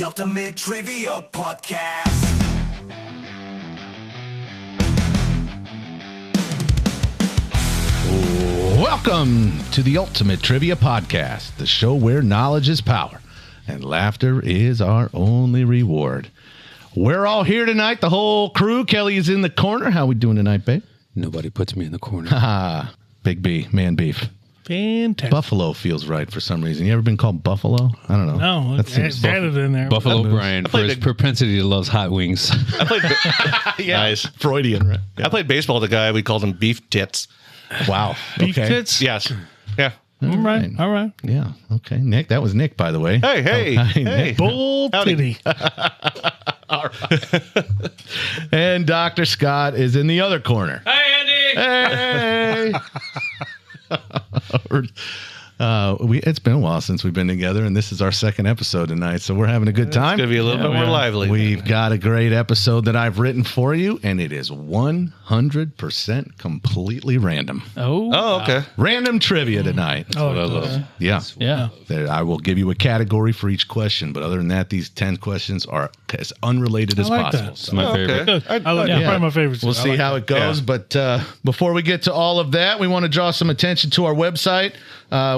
The Ultimate Trivia Podcast. Welcome to the Ultimate Trivia Podcast, the show where knowledge is power and laughter is our only reward. We're all here tonight, the whole crew. Kelly is in the corner. How we doing tonight, babe? Nobody puts me in the corner. Ah, Big B, man beef. Fantastic. Buffalo feels right for some reason. You ever been called Buffalo? I don't know. No, That it's seems added in there. Buffalo Brian for his propensity to love hot wings. I played nice. Freudian, right? I played baseball with a guy, we called him Beef Tits. Wow. Beef Okay. tits? Yes. Yeah. All right. All right. Yeah. Okay. Nick, that was Nick, by the way. Hey. Nick. Bull titty. And Dr. Scott is in the other corner. Hey, Andy! Hey. It's been a while since we've been together, and this is our second episode tonight, so we're having a good time. It's going to be a little bit more lively. We've got a great episode that I've written for you, and it is 100% completely random. Oh, okay. Random trivia tonight. Oh, what I love. Yeah. Yeah. I will give you a category for each question, but other than that, these 10 questions are as unrelated as like possible. that. It's my favorite. Good. I like that. Probably my favorite. We'll see how it goes. Yeah. But before we get to all of that, we want to draw some attention to our website.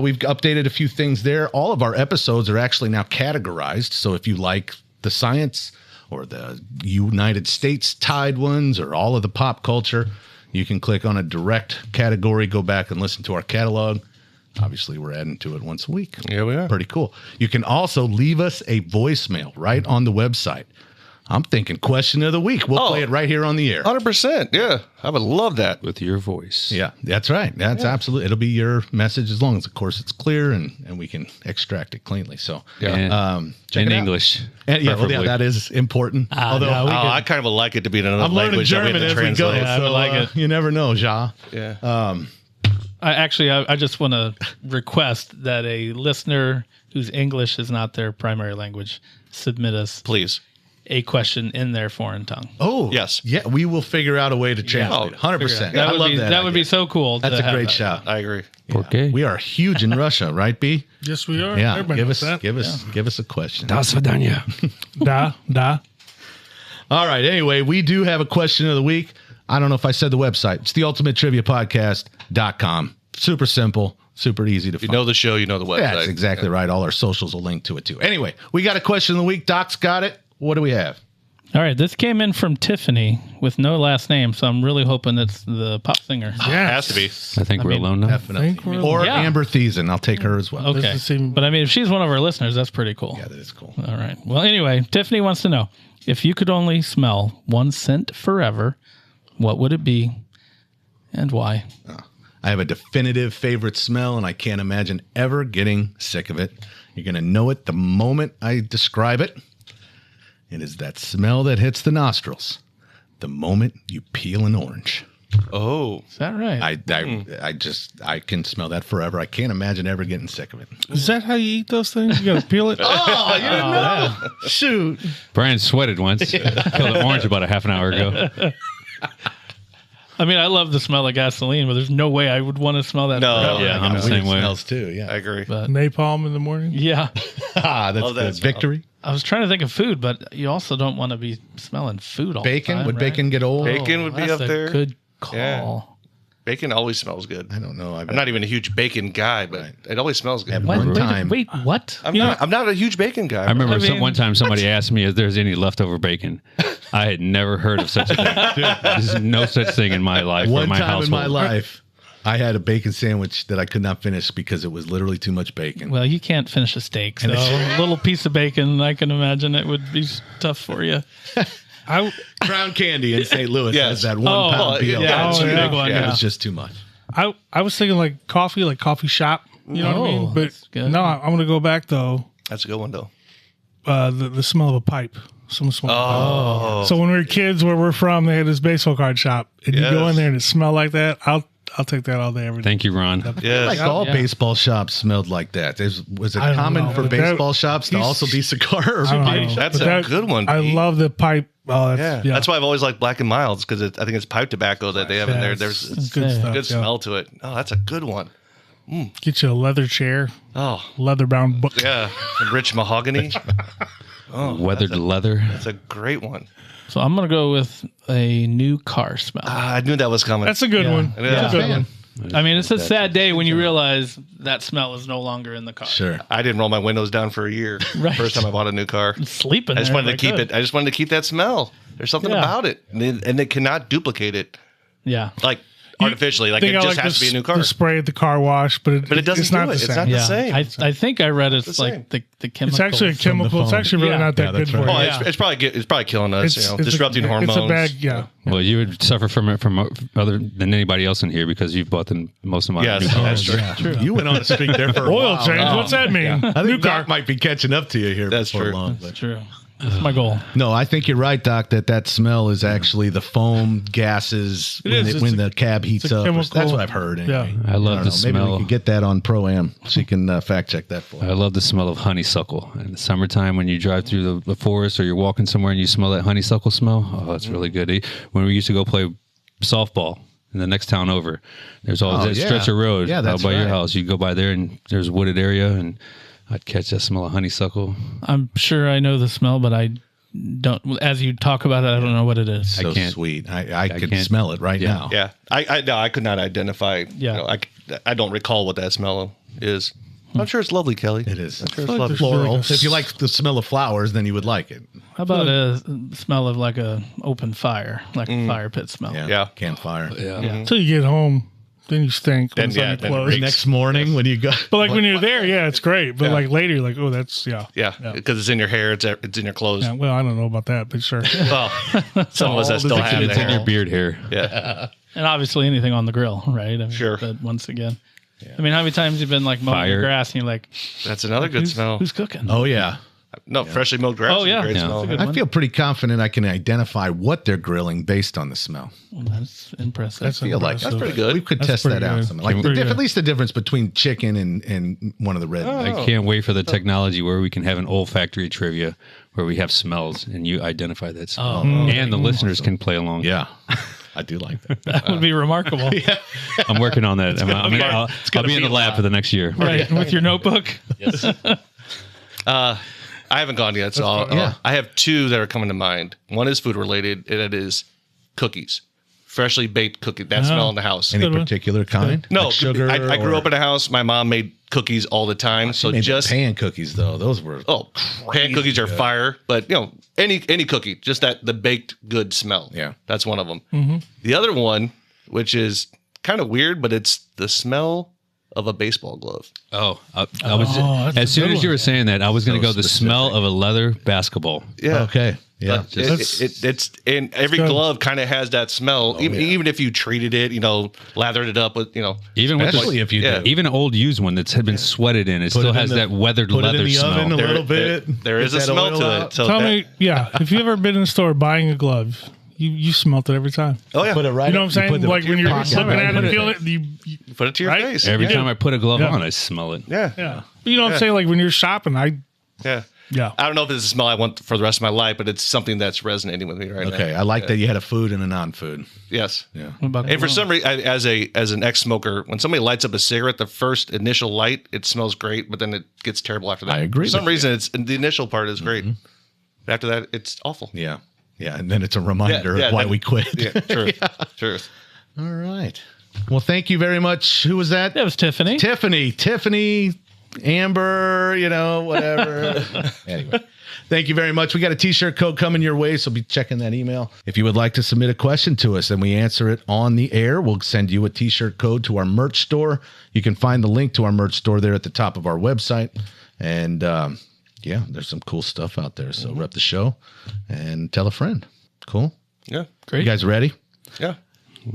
We've updated a few things there. All of our episodes are actually now categorized. So if you like the science or the United States tied ones or all of the pop culture, you can click on a direct category, go back and listen to our catalog. Obviously, we're adding to it once a week. Yeah, we are. Pretty cool. You can also leave us a voicemail right on the website. I'm thinking question of the week. We'll play it right here on the air. 100%. Yeah. I would love that. With your voice. Yeah, that's right. That's absolutely. It'll be your message as long as, of course, it's clear and we can extract it cleanly. So, And, check in it out. English. And, yeah, well, preferably. that is important. Although I kind of would like it to be in another I'm learning language. that we German have as to we go, translate. I would so like it. you never know, Ja. Yeah. I just want to request that a listener whose English is not their primary language submit us Please. a question in their foreign tongue. Oh, Yes. Yeah, we will figure out a way to translate. 100%. That I would love be that. that would be idea. so cool. That's to a have great that. shout. I agree. Okay. We are huge in Russia, right, B? Yes, we are. Yeah. Everybody knows that. Give us a question. Da svidanya. Da. All right. Anyway, we do have a question of the week. I don't know if I said the website. It's the ultimatetriviapodcast.com. Super simple, super easy to If you find. know the show, you know the website. Yeah, that's exactly right. All our socials will link to it too. Anyway, we got a question of the week. Doc's got it. What do we have? All right, this came in from Tiffany with no last name, so I'm really hoping it's the pop singer. Yeah. Has to be. I think we're alone now. Definitely. think we're- Or Yeah. Amber Thiessen. I'll take her as well. Okay, Doesn't seem- but I mean, if she's one of our listeners, that's pretty cool. Yeah, that is cool. All right. Well, anyway, Tiffany wants to know if you could only smell one scent forever, what would it be, and why? I have a definitive favorite smell, and I can't imagine ever getting sick of it. You're going to know it the moment I describe it. It is that smell that hits the nostrils the moment you peel an orange. Oh. Is that right? I can smell that forever. I can't imagine ever getting sick of it. Is that how you eat those things? You got to peel it? Oh, you didn't know? Shoot. Brian sweated once. Killed an orange about a half an hour ago. I mean, I love the smell of gasoline, but there's no way I would want to smell that. No. forever. Yeah, I'm the same way. Smells too. I Yeah. agree. But Napalm in the morning? yeah, That's Love that good. smell. Victory. I was trying to think of food, but you also don't want to be smelling food all Bacon. the time. Would right? bacon get old? Bacon would be That's up a there. Good call. Yeah. Bacon always smells good. I don't know. I'm not even a huge bacon guy, but it always smells good. At What? one time. Wait, what? I'm not a huge bacon guy. I remember I mean, one time somebody asked me if there's any leftover bacon. I had never heard of such a thing. There's no such thing in my life or One my time household. in my life, I had a bacon sandwich that I could not finish because it was literally too much bacon. Well, you can't finish a steak, so a little piece of bacon, I can imagine it would be tough for you. Crown Candy in St. Louis Yes. has that 1 pound peel. yeah, it's a It big one, It yeah. was just too much. I was thinking like coffee shop. You know what I Oh, mean? But that's good. no, I'm going to go back though. That's a good one, though. The smell of a pipe. Someone smelled a pipe. Oh. So when we were kids, where we're from, they had this baseball card shop, and you go in Yes. there and it smelled like that. I'll take that all day, every day. Thank you, Ron. Yes. Like all yeah. baseball shops smelled like that. Was it I don't common know, for but that- baseball shops to he's- also be cigar? Or I don't know. That's But a good one, I Pete. love the pipe. Oh, that's, Yeah. That's why I've always liked Black and Milds, because I think it's pipe tobacco that they have in there. There's it's good Yeah. stuff. good yeah. smell to it. Oh, that's a good one. Get you a leather chair, Oh, leather bound book. yeah. Some rich mahogany. weathered leather. That's a great one. So I'm gonna go with a new car smell. I knew that was coming. That's a good one. Yeah. That's a good one. I mean, it's a sad day when you realize that smell is no longer in the car. Sure. I didn't roll my windows down for a year. Right. First time I bought a new car. Sleeping. I just there, wanted to like, keep good. it. I just wanted to keep that smell. There's something Yeah. about it, and they cannot duplicate it Yeah. like artificially. Like Think it I just like has to be a new car. the spray at the car wash, but it But it doesn't it's not do it. the It's same. not the Yeah. same. I think I read it's same. like the chemical. It's actually a chemical. It's foam. actually really Yeah. not that Yeah, good that's for right. you. Oh, Yeah. it's probably killing us. Disrupting hormones. It's a bad, yeah. Well, you would suffer from it from other than anybody else in here because you've bought the most amount Yes, of new cars. that's true. You went on a streak there for a Oil while. change. What's that mean? I New think car. Doc might be catching up to you here. That's before true. long. That's true. That's my goal. No, I think you're right, Doc. That smell is actually the foam gases is. when It's the cab heats a up. chemical- That's what I've heard. Anyway. Yeah. I love don't the know. Maybe smell. we can get that on Pro-Am. She can fact check that for us. I love the smell of honeysuckle. In the summertime, when you drive through the forest or you're walking somewhere and you smell that honeysuckle smell, oh, it's really good. When we used to go play softball in the next town over, there's always that yeah. stretch of road Yeah, out that's by your right. house. You go by there and there's a wooded area, and I'd catch that smell of honeysuckle. I'm sure I know the smell, but I don't. As you talk about it, I don't know what it is. So I can't- sweet. I can can't- smell it right yeah. now. Yeah, I could not identify. Yeah. I don't recall what that smell is. I'm sure it's lovely, Kelly. It is. I'm sure it's like lovely. there's really Floral. like a If you like the smell of flowers, then you would like it. How about a smell of like a open fire, like a fire pit smell? Yeah. Yeah. Campfire. Until you get home, then you stink. Then, When yeah, it's then it closed. reeks. Next morning when you go. But like when you're there, yeah, it's great. But Yeah. like later, you're like, oh, that's Yeah, because it's in your hair. It's in your clothes. Yeah, well, I don't know about that, but sure. Well, some of us that still have It's the in your hair. beard hair. Yeah, And obviously anything on the grill, right? I mean, Sure. But once again, I mean, how many times you've been like mowing Fire. your grass and you're like, that's another good smell. who's cooking? Oh, yeah. No, freshly mowed grass. Oh, is a yeah. great Yeah. smell. That's a good I one. feel pretty confident I can identify what they're grilling based on the smell. Well, that's impressive. That's I feel like impressive. pretty good. We could That's test that pretty out. good. Something. Like Pretty good. at least the difference between chicken and one of the red. I can't wait for the technology where we can have an olfactory trivia where we have smells and you identify that smell. And the listeners can play along. Yeah. I do like that. That would be remarkable. I'm working on that. I'll be in the lab for the next year. Right. With your notebook. I haven't gone yet, so I have two that are coming to mind. One is food related, and it is cookies, freshly baked cookies. That smell in the house. Any Good one. particular kind? No, Like sugar. I grew or- up in a house. My mom made cookies all the time, so Maybe just pan cookies though. Those were pan cookies are fire. But any cookie, just that the baked good smell. Yeah. That's one of them. The other one, which is kind of weird, but it's the smell of a baseball glove. Oh, I was that's as a soon good as you one. were saying that, I was going to So go the smell of a leather basketball. Yeah. okay. Yeah. But it's and every good. glove kind of has that smell. Even if you treated it, lathered it up with, Even with Especially if you yeah. do. even an old used one that's had been sweated in, it Put still it in has the- that weathered put it leather in the smell. oven a little bit. there is Get a that smell oil to out. it. So Tell that- me, if you ever been in the store buying a glove, you smelt it every time. Oh yeah, Put it right. You know what I'm saying? Like when you're pocket, looking right? at Put it, it- feeling it, you put it to your right? face. Every Yeah. time I put a glove Yeah. on, I smell it. Yeah. yeah. But you know what I'm saying? Like when you're shopping, Yeah. yeah. I don't know if it's a smell I want for the rest of my life, but it's something that's resonating with me right now. Okay. I like that you had a food and a non-food. Yes. Yeah. What about And for the- some reason, as an ex-smoker, when somebody lights up a cigarette, the first initial light, it smells great, but then it gets terrible after that. I agree For some with reason, it's the initial part is great. But after that, it's awful. Yeah. Yeah. And then it's a reminder Yeah, of why then- we quit. Yeah, truth. All right. Well, thank you very much. Who was that? That was Tiffany. Tiffany, Amber, whatever. Anyway, thank you very much. We got a t-shirt code coming your way, so be checking that email. If you would like to submit a question to us and we answer it on the air, we'll send you a t-shirt code to our merch store. You can find the link to our merch store there at the top of our website. And there's some cool stuff out there. So rep the show and tell a friend. Cool. Yeah. Great. You guys ready? Yeah.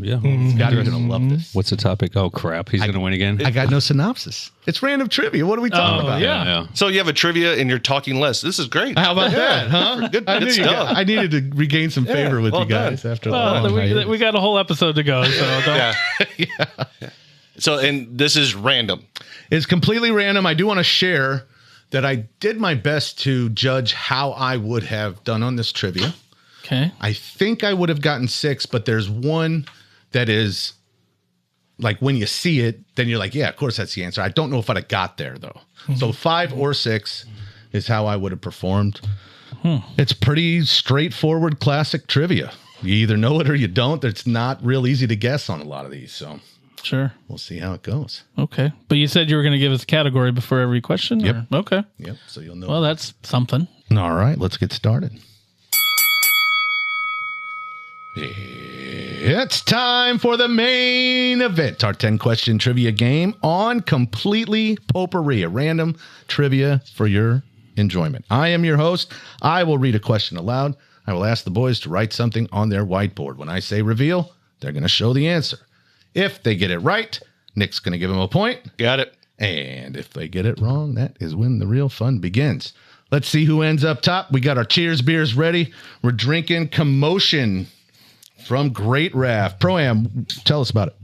Yeah. Scott, you're going to love this. What's the topic? Oh crap! He's going to win again. I got no synopsis. It's random trivia. What are we talking about? yeah. So you have a trivia and you're talking less. This is great. How about that, huh? Good I knew you stuff. I needed to regain some favor with well you guys done. after the Well, long we hiatus. got a whole episode to go. So don't, Yeah. So, and this is random. It's completely random. I do want to share that I did my best to judge how I would have done on this trivia. Okay. I think I would have gotten 6, but there's one that is like when you see it, then you're like, yeah, of course that's the answer. I don't know if I'd have got there though. So 5 or 6 is how I would have performed. It's pretty straightforward classic trivia. You either know it or you don't. It's not real easy to guess on a lot of these. So Sure. we'll see how it goes. Okay. But you said you were going to give us a category before every question? Yep. Or? Okay. Yep. So you'll know. Well, that's something. All right. Let's get started. It's time for the main event, our 10-question trivia game on completely potpourri, a random trivia for your enjoyment. I am your host. I will read a question aloud. I will ask the boys to write something on their whiteboard. When I say reveal, they're going to show the answer. If they get it right, Nick's going to give them a point. Got it. And if they get it wrong, that is when the real fun begins. Let's see who ends up top. We got our cheers beers ready. We're drinking Commotion from Great Raft. Pro-Am, tell us about it.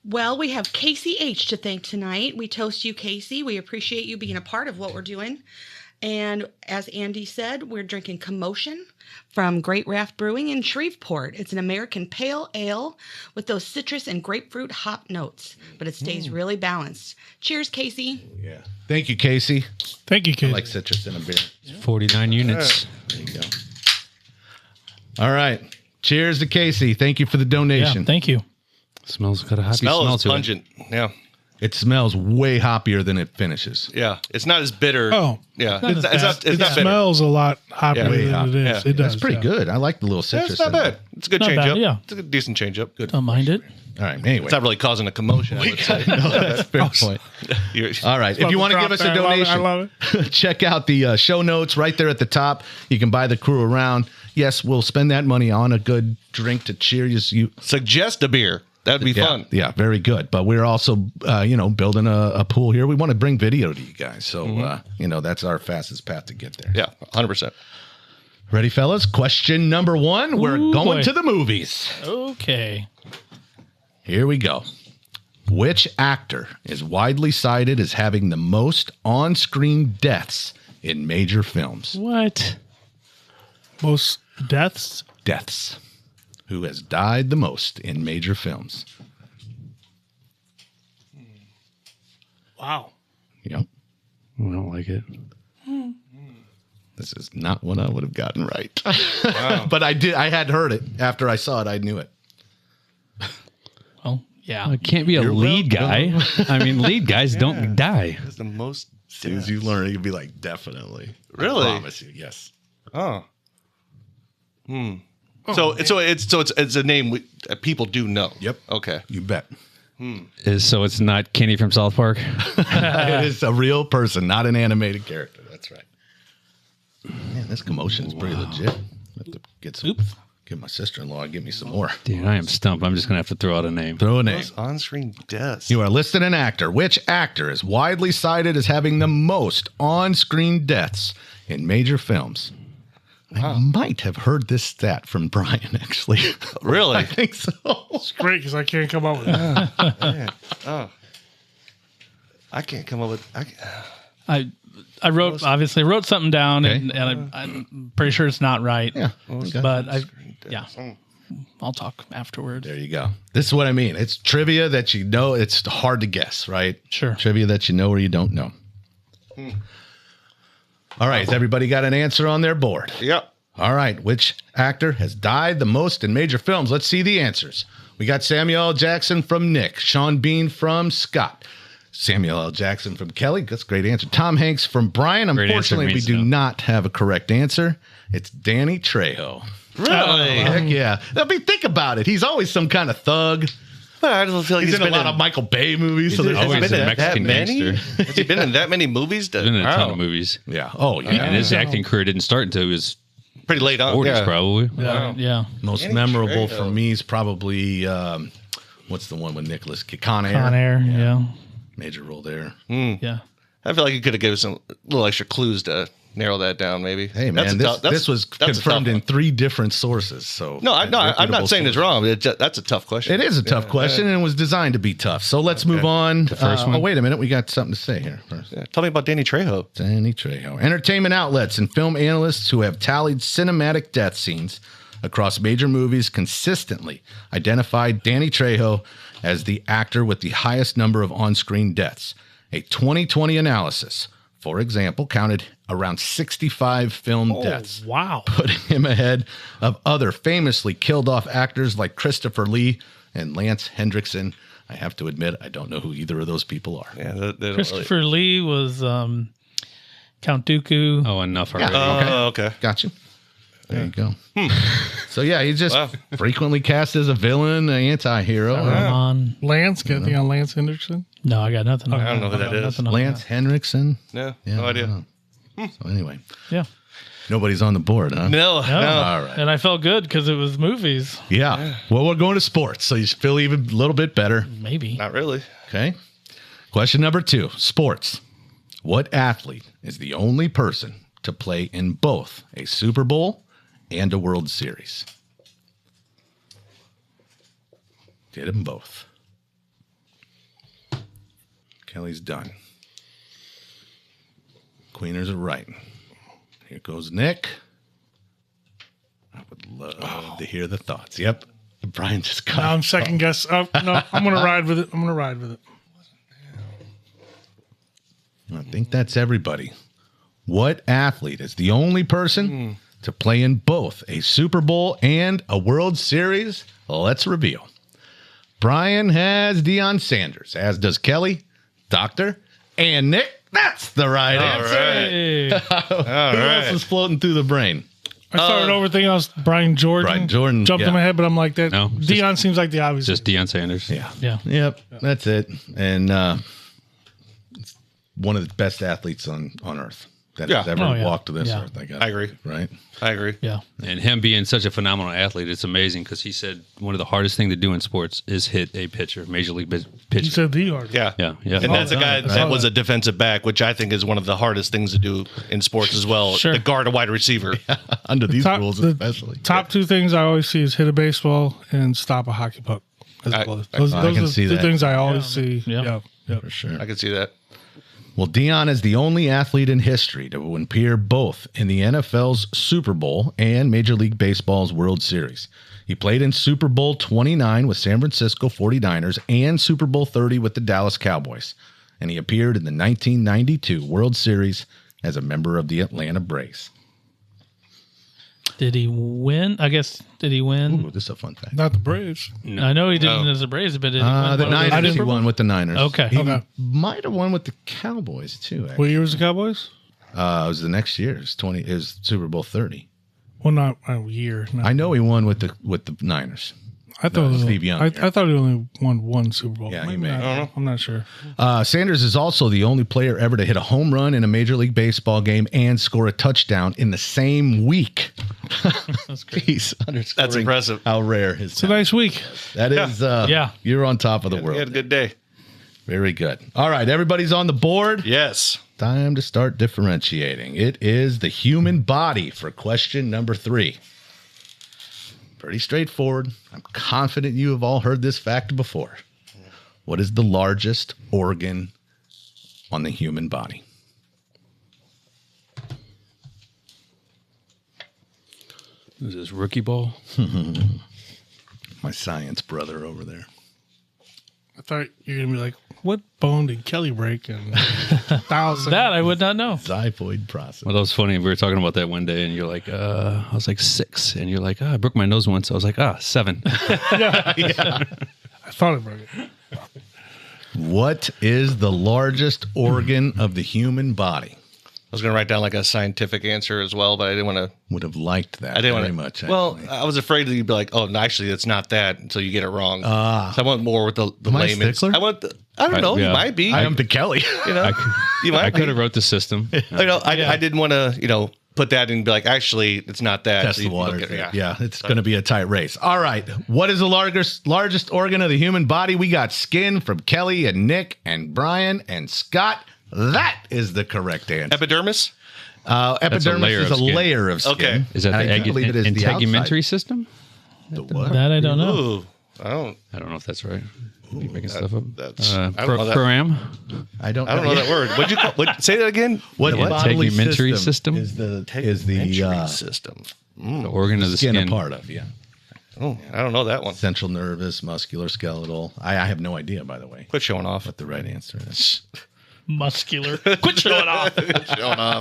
Well, we have Casey H to thank tonight. We toast you, Casey. We appreciate you being a part of what we're doing. And as Andy said, we're drinking Commotion from Great Raft Brewing in Shreveport. It's an American pale ale with those citrus and grapefruit hop notes, but it stays really balanced. Cheers, Casey. Yeah. Thank you, Casey. Thank you, I Casey. like citrus in a beer. 49 units. There you go. All right. Cheers to Casey. Thank you for the donation. Yeah, thank you. Smells got a happy Smell smell is to it. pungent. Yeah. It smells way hoppier than it finishes. Yeah. It's not as bitter. Oh. Yeah. Not It's as not, bad. it's It not bitter. smells a lot hoppier Yeah. Way than hop. it is. Yeah. It does. That's pretty yeah. good. I like the little Yeah, citrus. it's not in there. bad. It's a good Not change bad, up. yeah. It's a good, decent change up. Good. Don't mind it. All right. Anyway. It's not really causing a commotion. I would say. That's a fair point. You're- All right. If you want to Drop give us a that. I donation, love it. check out the show notes right there at the top. You can buy the crew around. Yes, we'll spend that money on a good drink to cheer you. Suggest a beer. That'd be fun. Yeah, very good. But we're also, building a pool here. We want to bring video to you guys. So, that's our fastest path to get there. Yeah. 100%. Ready, fellas? Question number 1. We're Ooh, going boy. to the movies. Okay. Here we go. Which actor is widely cited as having the most on-screen deaths in major films? What? Most deaths. Deaths. Who has died the most in major films? Wow. Yep. I don't like it. This is not what I would have gotten right. But I had heard it. After I saw it, I knew it. Well, yeah. It can't be a lead guy. I mean, lead guys don't die. It's the most. As soon as you learn it, you'd be like, definitely. Really? I promise you, yes. Oh. So it's a name people do know. Yep. Okay. You bet. So it's not Kenny from South Park. It is a real person, not an animated character. That's right. Man, this Commotion is pretty legit. I have to get some. Get my sister-in-law and give me some more. Dude, I am stumped. I'm just gonna have to throw out a name. Throw a name. On-screen deaths. You are listed an actor. Which actor is widely cited as having the most on-screen deaths in major films? I might have heard this stat from Brian, actually. Really? I think so. It's great because I can't come up with it. I can't come up with. I wrote something down, Okay. and I'm pretty sure it's not right. Yeah. But I'll talk afterwards. There you go. This is what I mean. It's trivia that you know. It's hard to guess, right? Sure. Trivia that you know or you don't know. All right. Has everybody got an answer on their board? Yep. All right. Which actor has died the most in major films? Let's see the answers. We got Samuel L. Jackson from Nick, Sean Bean from Scott, Samuel L. Jackson from Kelly. That's a great answer. Tom Hanks from Brian. Great answer, Unfortunately, we means do no. not have a correct answer. It's Danny Trejo. Really? Heck yeah. I mean, think about it. He's always some kind of thug. But I don't feel like He's in a been lot of Michael Bay movies. So Has there's he always been a in Mexican that many? gangster. Has he been in that many movies? Been in a ton of movies. yeah. Oh, yeah. And his acting career didn't start until he was Pretty late on. 40s, Yeah. probably. Yeah. Most Danny memorable Trejo. for me is probably what's the one with Nicholas Con Air? Con Air. Yeah. Major role there. Yeah. I feel like you could have given some little extra clues to narrow that down, maybe. Hey man, this was that's a tough confirmed in one. 3 different sources. So I'm not saying it's wrong. That's a tough question. It is a tough question, and it was designed to be tough. So let's move on. The first one? Oh, wait a minute. We got something to say here first. Yeah. Tell me about Danny Trejo. Danny Trejo. Entertainment outlets and film analysts who have tallied cinematic death scenes across major movies consistently identified Danny Trejo as the actor with the highest number of on-screen deaths. A 2020 analysis for example, counted around 65 film deaths, Wow. putting him ahead of other famously killed off actors like Christopher Lee and Lance Hendrickson. I have to admit, I don't know who either of those people are. Yeah, they don't Christopher Lee was Count Dooku. Oh, enough already. Okay. Got you. There you go. So yeah, he's just Wow. frequently cast as a villain, an anti-hero. On Lance, got anything on Lance Hendrickson? no, I got nothing. I don't know who that is. Nothing on Lance Henriksen. No, Yeah, no I idea. don't know. So anyway, Yeah. nobody's on the board, huh? No, no. All right. And I felt good because it was movies. Yeah. Well, we're going to sports, so you should feel even a little bit better. Maybe. Not really. Okay. Question number 2, sports. What athlete is the only person to play in both a Super Bowl and a World Series? Did them both. Kelly's done. Queeners are right. Here goes Nick. I would love to hear the thoughts. Yep. Brian just got I'm second guess. Oh, no, I'm going to ride with it. I think that's everybody. What athlete is the only person to play in both a Super Bowl and a World Series? Let's reveal. Brian has Deion Sanders, as does Kelly, Doctor, and Nick. That's the right answer. Hey. All Who right. else is floating through the brain? I started overthinking. I was Brian Jordan. Brian Jordan, jumped yeah. in my head, but I'm like that. No, Deion seems like the obvious. Just Deion Sanders. Yeah. Yeah. Yep. That's it. And it's one of the best athletes on earth that has Yeah. ever Oh, yeah. walked this Yeah. earth, I guess. I agree. Right? I agree. Yeah. And him being such a phenomenal athlete, it's amazing because he said one of the hardest things to do in sports is hit a pitcher, major league you pitcher. said the hardest. Yeah. Yeah, yeah. And that's a guy I saw that was that. a defensive back, which I think is one of the hardest things to do in sports as well. Sure. To guard a wide receiver. Under these Top- rules, the especially. Top two things I always see is hit a baseball and stop a hockey puck. As I- well. I- Those I can are see the two that. things I always see. Yeah. Yeah. For sure. I can see that. Well, Deion is the only athlete in history to appear both in the NFL's Super Bowl and Major League Baseball's World Series. He played in Super Bowl 29 with San Francisco 49ers and Super Bowl 30 with the Dallas Cowboys. And he appeared in the 1992 World Series as a member of the Atlanta Braves. Did he win? I guess, did he win? Ooh, this is a fun fact. Not the Braves. I know he didn't No. as a Braves, but did he win? The one of Niners, he Super Bowl? won with the Niners. Okay. He Okay. might have won with the Cowboys, too, actually. What year was the Cowboys? It was the next year. It was Super Bowl 30. Well, not a year. No. I know he won with the Niners. I thought it was Steve Young, I yeah. thought he only won one Super Bowl. Yeah, he Maybe may. not. I don't know. I'm not sure. Sanders is also the only player ever to hit a home run in a Major League Baseball game and score a touchdown in the same week. That's great. He's underscoring That's impressive. how rare his It's a nice week. That is, Yeah. you're on top of the He world. had a good day. Very good. All right, everybody's on the board. Yes. Time to start differentiating. It is the human body for question number 3. Pretty straightforward. I'm confident you have all heard this fact before. What is the largest organ on the human body? Is this rookie ball? My science brother over there. I thought you were gonna be like, what bone did Kelly break? And 1,000. That I would not know. Xiphoid process. Well, that was funny. We were talking about that one day, and you're like, I was like 6. And you're like, I broke my nose once. I was like, 7. I thought it broke it. What is the largest organ of the human body? I was going to write down like a scientific answer as well, but I didn't want to. Would have liked that I didn't very want to. much. Well, Actually. I was afraid that you'd be like, "Oh, no, actually, it's not that," until you get it wrong. So I went more with the Am I a layman's. stickler? I don't know. Yeah. You might be. I am to Kelly. You know, you might. I could be. have wrote the system. I didn't want to. Put that in and be like, actually, it's not that. Test So the you water. look at- Yeah, it's going to be a tight race. All right. What is the largest organ of the human body? We got skin from Kelly and Nick and Brian and Scott. That is the correct answer. Epidermis. Epidermis layer is of a skin. layer of skin. Okay. Is that I the do believe it is the integumentary outside. system? The what? That I don't know. Ooh, I don't. I don't know if that's right. Are you making stuff up? that's- I don't know that. Program? I don't know that word. What'd you call? Say that again. What Yeah, bodily integumentary system? is the Integumentary system. The organ of the skin skin. a part of? Yeah. Oh, I don't know that one. Central nervous, muscular, skeletal. I have no idea, by the way, Quit showing off. what the right answer is. Muscular. Quit showing off.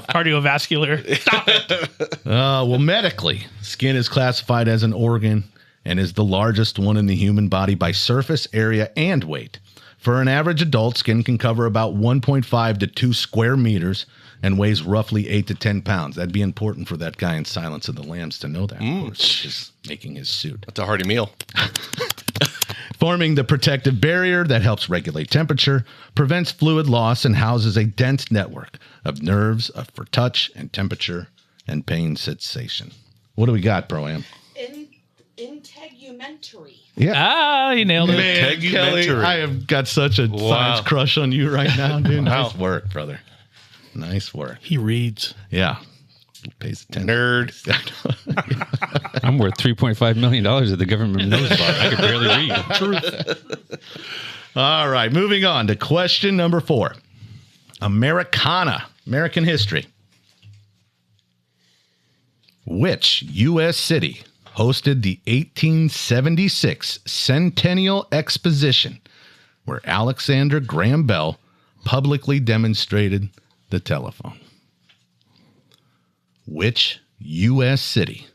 Cardiovascular. Stop it. Well, medically, skin is classified as an organ and is the largest one in the human body by surface area and weight. For an average adult, skin can cover about 1.5 to 2 square meters and weighs roughly 8 to 10 pounds. That'd be important for that guy in Silence of the Lambs to know that, of course, is making his suit. That's a hearty meal. Forming the protective barrier that helps regulate temperature, prevents fluid loss, and houses a dense network of nerves for touch and temperature and pain sensation. What do we got, Pro-Am? Integumentary. Yeah. You nailed it. Man, Kelly, I have got such a science crush on you right now, dude. Nice work, brother. Nice work. He reads. Yeah. He pays attention. Nerd. I'm worth $3.5 million at the government knows bar. I can barely read. Truth. All right, moving on to question number 4. Americana, American history. Which U.S. city hosted the 1876 Centennial Exposition where Alexander Graham Bell publicly demonstrated the telephone? Which U.S. city?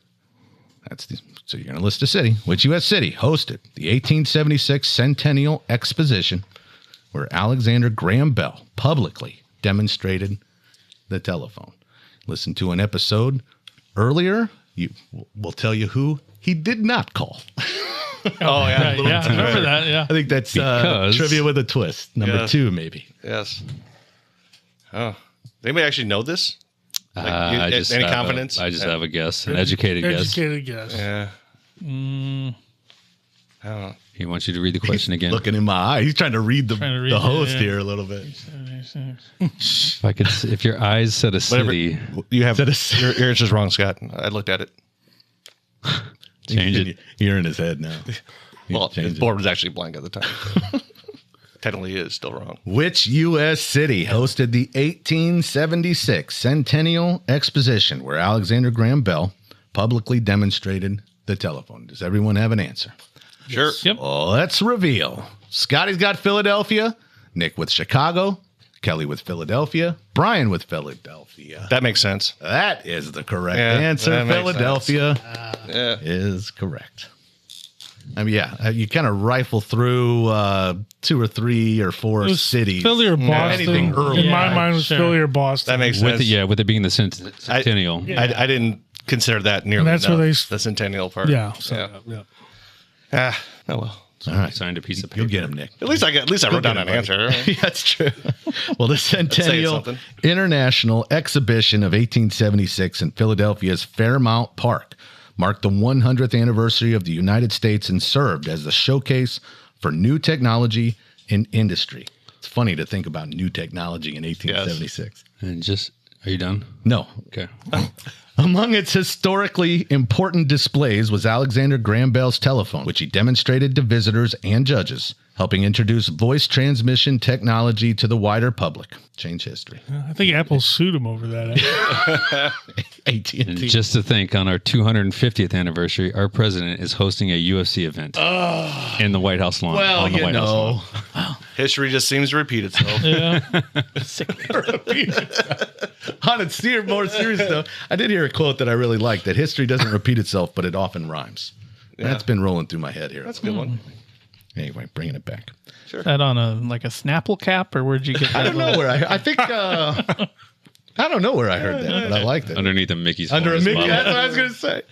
So you're going to list a city. Which U.S. city hosted the 1876 Centennial Exposition where Alexander Graham Bell publicly demonstrated the telephone? Listen to an episode earlier. We'll tell you who he did not call. Oh, yeah. Right, yeah, I remember that. Yeah. I think that's trivia with a twist. Number 2, maybe. Yes. Oh. Anybody actually know this? I just any have confidence? I just have a guess, an educated guess. Educated guess. Yeah. I don't know. He wants you to read the question again. Looking in my eye. He's trying to read the host yeah. here a little bit. If your eyes said a city, You have your answer's wrong, Scott. I looked at it. change it. You're in his head now. Well, Change his it. board was actually blank at the time. So. Technically is still wrong. Which U.S. city hosted the 1876 Centennial Exposition where Alexander Graham Bell publicly demonstrated the telephone? Does everyone have an answer? Sure. Yep. Let's reveal. Scotty's got Philadelphia, Nick with Chicago, Kelly with Philadelphia, Brian with Philadelphia. That makes sense. That is the correct Yeah, answer. that makes Philadelphia Yeah. is correct. I mean, yeah, you kind of rifle through 2 or 3 or 4 It was cities. Philly or Boston. Anything early. In my Yeah, mind, it was sure. Philly or Boston. That makes sense. with it being the centennial. I didn't consider that nearly And that's enough, where the centennial part. Yeah. So, yeah. Oh well. All right. Signed a piece of paper. You'll get him, Nick. At least I wrote down an answer. Yeah, that's true. Well, the Centennial something. International Exhibition of 1876 in Philadelphia's Fairmount Park marked the 100th anniversary of the United States and served as the showcase for new technology in industry. It's funny to think about new technology in 1876. And are you done? No. Okay. Among its historically important displays was Alexander Graham Bell's telephone, which he demonstrated to visitors and judges, helping introduce voice transmission technology to the wider public. Change history. I think Apple sued him over that. AT&T. And just to think, on our 250th anniversary, our president is hosting a UFC event in the White House lawn. Well, on the you White House know. lawn. History just seems to repeat itself. Yeah. On a more serious note, I did hear a quote that I really liked, that history doesn't repeat itself, but it often rhymes. That's been rolling through my head here. That's a good one. Anyway, bringing it back. That on a Snapple cap, or where'd you get that? I don't know where I think I don't know where I heard that, but I liked it. Underneath a Mickey's Under a Flores Mickey, bottle. that's what I was going to say.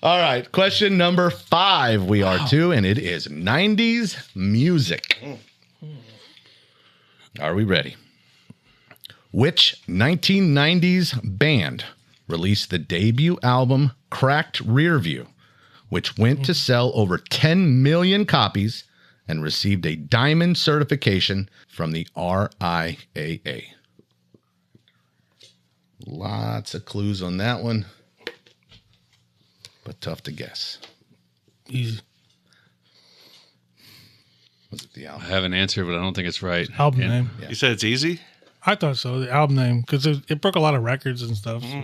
All right, question number 5 we are to, and it is 90s music. Are we ready? Which 1990s band released the debut album Cracked Rear View, which went to sell over 10 million copies and received a diamond certification from the RIAA? Lots of clues on that one, but tough to guess. Easy. Was it the I album? have an answer, but I don't think it's right. Album And name. You said it's easy? I thought so. The album name, because it broke a lot of records and stuff. So.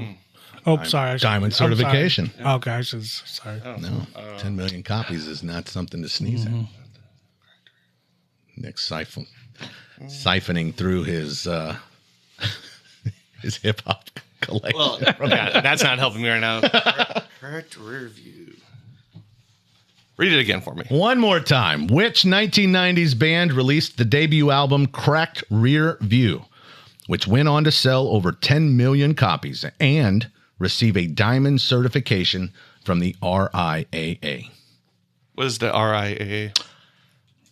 Oh, sorry. Diamond I'm sorry. certification. Okay, I should. Sorry. No, 10 million copies is not something to sneeze at. Nick siphoning through his his hip hop collection. Well, yeah, that's not helping me right now. Correct rear view. Read it again for me. One more time. Which 1990s band released the debut album Cracked Rear View, which went on to sell over 10 million copies and receive a diamond certification from the RIAA? What is the RIAA?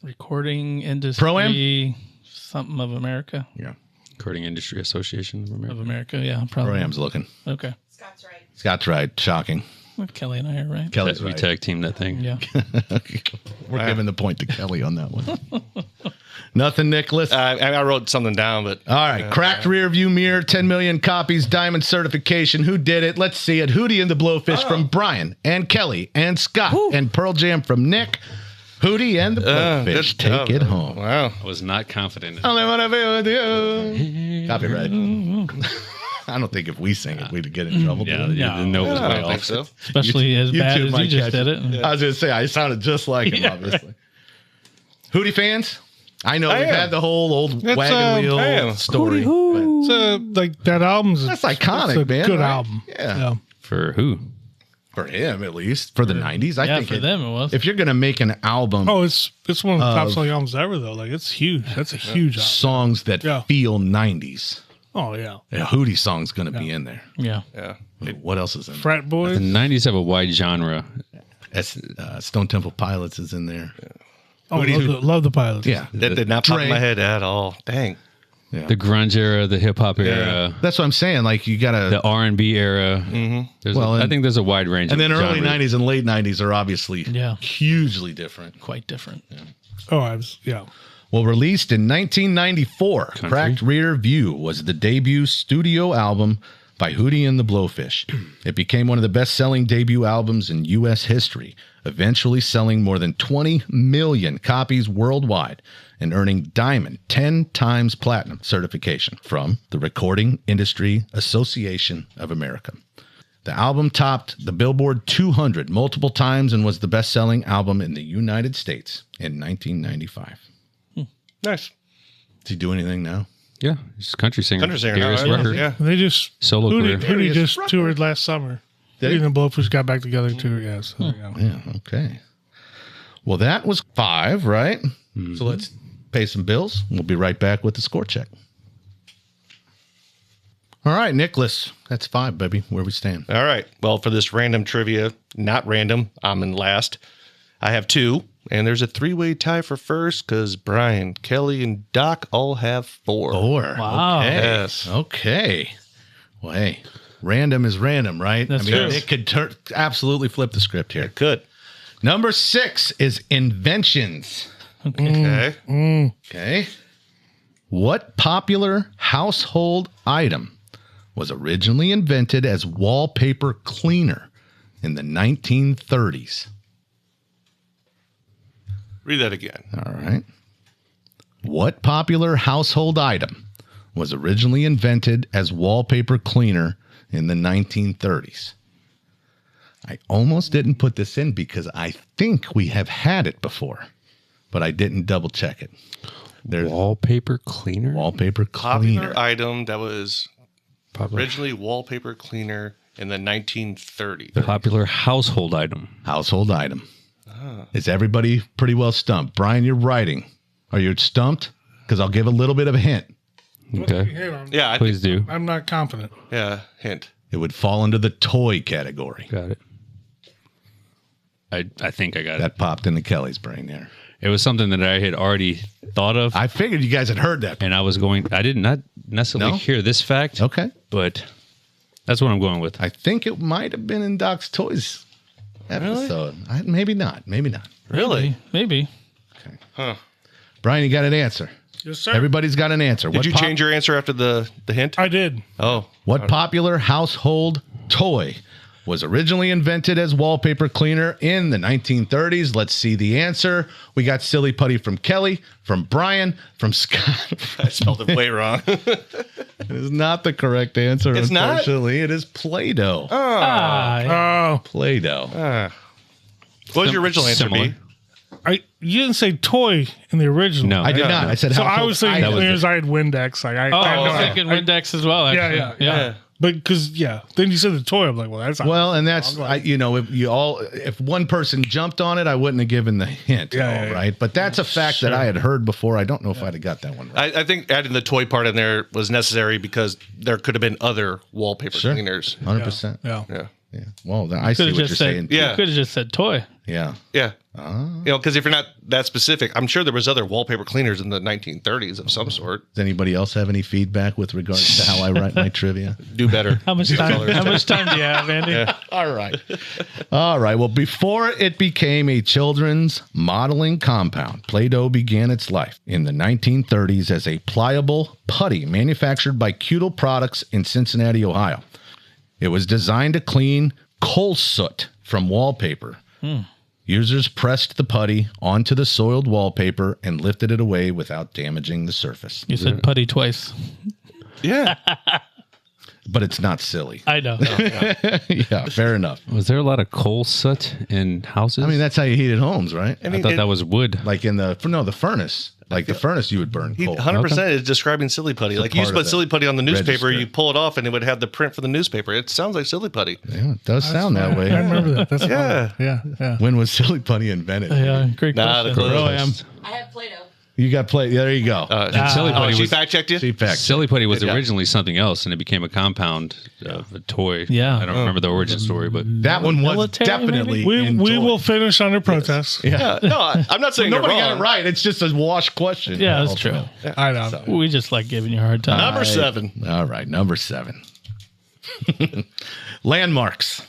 Recording Industry. Pro-Am? Something of America. Yeah. Recording Industry Association of America. Of America, yeah. Probably. Pro-Am's looking. Okay. Scott's right. Scott's right. Shocking. Well, Kelly and I are right. Kelly's We right. tag team that thing. Yeah. We're giving the point to Kelly on that one. Nothing, Nicholas. I wrote something down, but All right. Cracked rear view mirror, 10 million copies, diamond certification. Who did it? Let's see it. Hootie and the Blowfish from Brian and Kelly and Scott and Pearl Jam from Nick. Hootie and the Blowfish. good Take job. it home. Wow. I was not confident. Only want to be with you. Copyright. I don't think if we sing it, we'd get in trouble. Yeah, doing it. the note was I way don't think off. so. Especially as bad two as might you just catch did it. it. I was going to say, I sounded just like him, obviously. Hootie fans? I know I we've am. had the whole old It's, wagon wheel I am. story. but It's like that album's That's iconic, it's a man, good right? album. Yeah. For who? For him, at least. For the 90s. I Yeah, think for them it was. If you're going to make an album, Oh, it's one of the top Of- selling albums ever though. Like it's huge. That's a huge album. songs that Yeah. feel 90s, Oh yeah. a Hootie song's going to be in there. Yeah. Yeah. What else is in there? Frat Boys. The 90s have a wide genre. Stone Temple Pilots is in there. Oh, love the Pilots. Yeah. That did not pop Dre. in my head at all. Dang. The grunge era, the hip hop era, That's what I'm saying. Like, you got the to. R&B era. Mm-hmm. Well, I think there's a wide range. And then of early genres. 90s and late 90s are obviously Yeah. hugely different. Quite different. Oh, I was yeah. Well, released in 1994, Cracked Rear View was the debut studio album by Hootie and the Blowfish. It became one of the best-selling debut albums in U.S. history, eventually selling more than 20 million copies worldwide and earning Diamond 10 times Platinum certification from the Recording Industry Association of America. The album topped the Billboard 200 multiple times and was the best-selling album in the United States in 1995. Nice. Does he do anything now? Yeah, he's a country singer. Country singer. Darius now, Rucker. Yeah. They just Solo career. Hootie just toured last summer. Did Hootie he? and the Blowfish got back together too. Yeah. So, yeah. Yeah, okay. Well, that was 5, right? So let's pay some bills. We'll be right back with the score check. All right, Nicholas. That's 5, baby. Where we stand? All right. Well, for this random trivia, not random, I'm in last. I have 2, and there's a 3-way tie for first because Brian, Kelly, and Doc all have 4. 4. Wow. Okay. Yes. Okay. Well, hey, random is random, right? That's true. It could absolutely flip the script here. Good. Number 6 is inventions. Okay. Okay. What popular household item was originally invented as wallpaper cleaner in the 1930s? Read that again. All right. What popular household item was originally invented as wallpaper cleaner in the 1930s? I almost didn't put this in because I think we have had it before, but I didn't double check it. There's Wallpaper cleaner? wallpaper Popular cleaner. item that was Popular, originally wallpaper cleaner in the 1930s. popular household item. Household item. Is everybody pretty well stumped? Brian, you're writing. Are you stumped? Because I'll give a little bit of a hint. Okay. Hang on. Yeah, I think, Please do. I'm not confident. yeah, hint. It would fall into the toy category. Got it. I think I got it. That popped into Kelly's brain there. It was something that I had already thought of, I figured you guys had heard that. and I did not necessarily No? hear this fact, Okay. but that's what I'm going with. I think it might have been in Doc's Toys episode. Maybe not. Maybe not. Really? Maybe. Brian, you got an answer. Yes, sir. Everybody's got an answer. Did you change your answer after the hint? I did. Oh. What popular household toy was originally invented as wallpaper cleaner in the 1930s? Let's see the answer. We got Silly Putty from Kelly, from Brian, from Scott. I spelled it way wrong. It is not the correct answer, It's not? unfortunately. It is Play-Doh. Ah, Oh, Play-Doh. What was your original answer, Similar. B? you didn't say toy in the original. No. I did not. I said So household I was thinking item. cleaners. I had Windex. Like I was thinking Windex as well. Actually. Yeah. But because then you said the toy. I'm like, well, that's not Well, and that's if one person jumped on it, I wouldn't have given the hint, right? But that's a fact that I had heard before. I don't know if I'd have got that one right. I think adding the toy part in there was necessary because there could have been other wallpaper cleaners. 100%. Yeah. Yeah. Well, I see what you're saying. Yeah. You could have just said toy. Yeah. Yeah. Because if you're not that specific, I'm sure there was other wallpaper cleaners in the 1930s of some sort. Does anybody else have any feedback with regards to how I write my trivia? Do better. How much time? How much time do you have, Andy? All right. All right. Well, before it became a children's modeling compound, Play-Doh began its life in the 1930s as a pliable putty manufactured by QotW Products in Cincinnati, Ohio. It was designed to clean coal soot from wallpaper. Users pressed the putty onto the soiled wallpaper and lifted it away without damaging the surface. You said putty twice. Yeah. But it's not silly. I know. Yeah, fair enough. Was there a lot of coal soot in houses? I mean, that's how you heated homes, right? I thought that was wood. Like in the furnace. Like the furnace, you would burn coal. 100% is describing silly putty. Like you used to part put of silly putty on the newspaper, register. you pull it off, and it would have the print for the newspaper. It sounds like silly putty. Yeah, it does sound that way. I remember that. That's Yeah. Yeah. When was silly putty invented? Yeah, great Nah, the question. clothes. I have Play-Doh. You got play. Yeah, there you go. Silly putty She was fact checked you? CPAC. Silly putty was Yeah. originally something else, and it became a compound of a toy. Yeah. I don't remember the origin story, but That one was Military, definitely. We in toy. will finish under protest. Yeah. No, I'm not saying Nobody you're got wrong. it right. It's just a wash question. Yeah, that's true. I know. We just like giving you a hard time. Number 7. All right, number 7. Landmarks.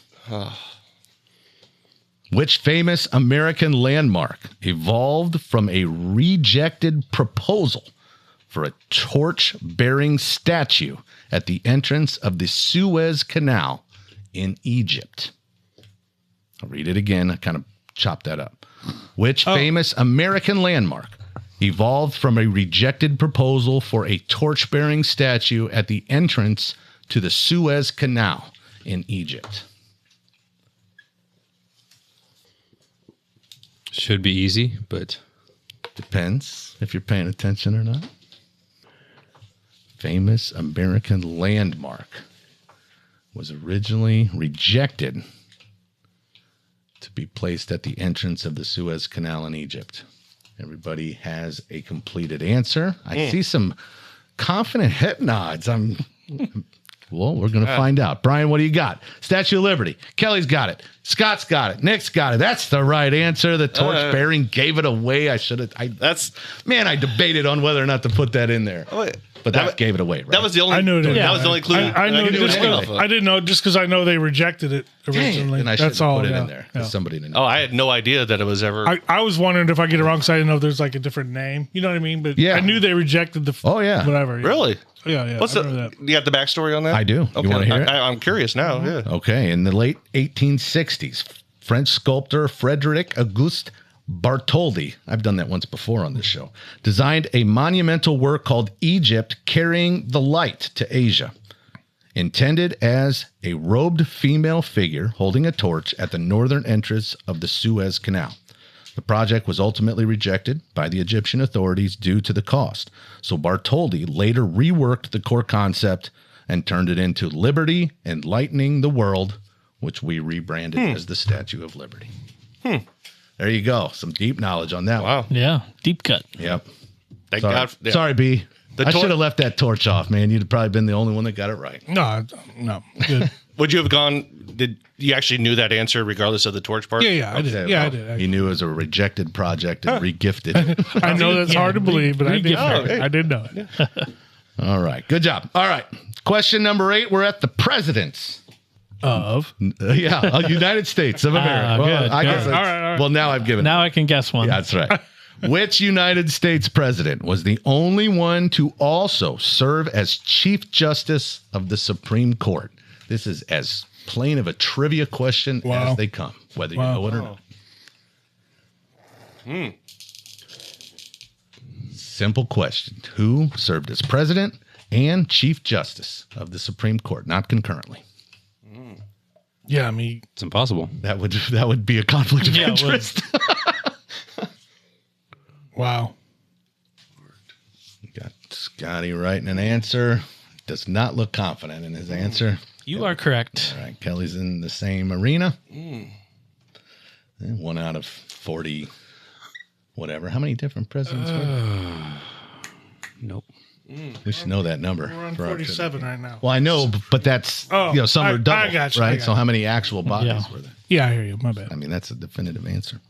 Which famous American landmark evolved from a rejected proposal for a torch-bearing statue at the entrance of the Suez Canal in Egypt? I'll read it again. I kind of chopped that up. Which famous American landmark evolved from a rejected proposal for a torch-bearing statue at the entrance to the Suez Canal in Egypt? should be easy, but Depends if you're paying attention or not. Famous American landmark was originally rejected to be placed at the entrance of the Suez Canal in Egypt. Everybody has a completed answer. I see some confident head nods. Well, we're going to find out. Brian, what do you got? Statue of Liberty. Kelly's got it. Scott's got it. Nick's got it. That's the right answer. The torch bearing gave it away. I debated on whether or not to put that in there. But that gave it away, right? That was the only. I knew it. That was the only clue. I know. could do Just it off of. I didn't know just because I know they rejected it originally. And I should That's have all. put it in Yeah. there because somebody didn't know. Oh, I had no idea that it was ever. I was wondering if I get it wrong because I didn't know if there's like a different name. You know what I mean? But Yeah. I knew they rejected the. Oh, yeah. Whatever. Yeah. Really? Yeah. What's I remember the? You got the backstory on that? I do. You Okay. wanna hear it? I'm curious now. Yeah. Okay, in the late 1860s, French sculptor Frederic Auguste Bartholdi, I've done that once before on this show, designed a monumental work called Egypt Carrying the Light to Asia, intended as a robed female figure holding a torch at the northern entrance of the Suez Canal. The project was ultimately rejected by the Egyptian authorities due to the cost, so Bartholdi later reworked the core concept and turned it into Liberty Enlightening the World, which we rebranded as the Statue of Liberty. There you go. Some deep knowledge on that one. Wow. Yeah, deep cut. Yep. Thank Sorry, God. Yeah. Sorry B. The I tor- should have left that torch off, man. You'd have probably been the only one that got it right. No. Good. Would you have gone? Did you actually knew that answer regardless of the torch part? Yeah. I did. Okay, Yeah, I well, did. He knew it was a rejected project and regifted. I know that's hard to believe, but I did. hey. I did know it. All right. Good job. All right. Question number 8. We're at the presidents. United States of America. good, I guess good. that's- All right. Well, now I've given. Now I can guess one. Yeah, that's right. Which United States president was the only one to also serve as Chief Justice of the Supreme Court? This is as plain of a trivia question as they come, whether you know it or not. Simple question. Who served as president and Chief Justice of the Supreme Court, not concurrently? Yeah, I mean, it's impossible. That would be a conflict of Yeah, it would. interest. Wow. We got Scotty writing an answer. Does not look confident in his answer. You are correct. All right, Kelly's in the same arena. 1 out of 40, whatever. How many different presidents were there? Nope. We should know that number. We're on for our 47 right now. Well, I know, but that's, some are double, I got you, right? I got So you. how many actual bodies Yeah. were there? Yeah, I hear you. My bad. I mean, that's a definitive answer.